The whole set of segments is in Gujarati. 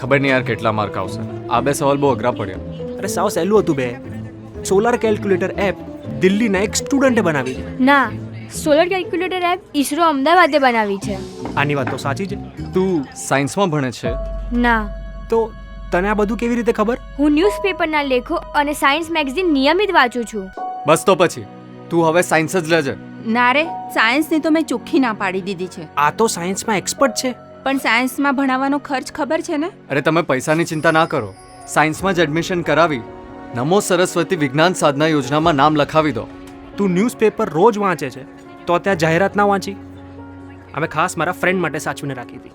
ખબર નહીં યાર કેટલા માર્ક આવશે. આ બે સવાલ બહુ અઘરા પડ્યા. અરે સાવ સહેલું હતું બે. સોલાર કેલ્ક્યુલેટર એપ દિલ્હીના એક સ્ટુડન્ટે બનાવી છે. ના, સોલર કેલ્ક્યુલેટર એપ ઈસરો અમદાવાદે બનાવી છે. આની વાત તો સાચી છે. તું સાયન્સમાં ભણે છે? ના, તો તને આ બધું કેવી રીતે ખબર? હું ન્યૂઝપેપરના લેખો અને સાયન્સ મેગઝીન નિયમિત વાંચું છું. બસ તો પછી તું હવે સાયન્સ જ લેજે. ના રે, સાયન્સની તો મેં ચોખ્ખી ના પાડી દીધી છે. આ તો સાયન્સમાં એક્સપર્ટ છે. પણ સાયન્સમાં ભણાવવાનો ખર્ચ ખબર છે ને? અરે તમે પૈસાની ચિંતા ના કરો. સાયન્સમાં જ એડમિશન કરાવી નમો સરસ્વતી વિજ્ઞાન સાધના યોજનામાં નામ લખાવી દો. તું ન્યૂઝપેપર રોજ વાંચે છે તો ત્યાં જાહેરાત ના વાંચી? અમે ખાસ મારા ફ્રેન્ડ માટે સાચવીને રાખી હતી.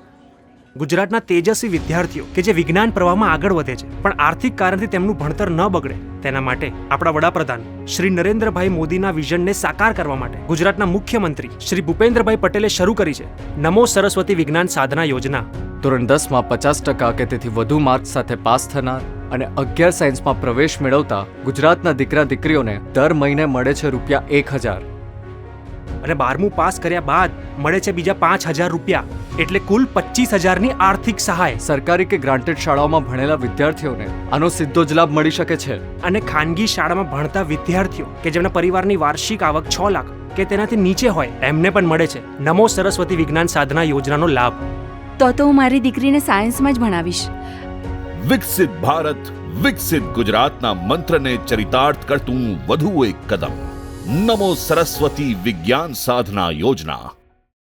ગુજરાતના તેજસ્વી વિદ્યાર્થીઓ કે જે વિજ્ઞાન પ્રવાહમાં આગળ વધે છે પણ આર્થિક કારણથી તેમનું ભણતર ન બગડે તેના માટે આપણા વડાપ્રધાન શ્રી નરેન્દ્રભાઈ મોદીના વિઝનને સાકાર કરવા માટે ગુજરાતના મુખ્યમંત્રી શ્રી ભૂપેન્દ્રભાઈ પટેલે શરૂ કરી છે નમો સરસ્વતી વિજ્ઞાન સાધના યોજના. ધોરણ 10માં 50% કે તેથી વધુ માર્ક્સ સાથે પાસ થનાર અને 11 સાયન્સમાં પ્રવેશ મેળવતા ગુજરાતના દીકરા દીકરીઓને દર મહિને મળે છે ₹1000. અને 12મું પાસ કર્યા બાદ મળે છે બીજા 5000 રૂપિયા, એટલે કુલ 25000ની આર્થિક સહાય. સરકારી કે ગ્રાન્ટેડ શાળાઓમાં ભણેલા વિદ્યાર્થીઓને આનો સીધો જ લાભ મળી શકે છે. અને ખાનગી શાળામાં ભણતા વિદ્યાર્થીઓ કે જેમના પરિવારની વાર્ષિક આવક 6 લાખ કે તેનાથી નીચે હોય એમને પણ મળે છે નમો સરસ્વતી વિજ્ઞાન સાધના યોજનાનો લાભ. તો હું મારી દીકરીને સાયન્સમાં જ ભણાવીશ. વિકસિત ભારત વિકસિત ગુજરાતના મંત્રને ચરિતાર્થ કરતું વધુ એક કદમ. નમો સરસ્વતી વિજ્ઞાન સાધના યોજના.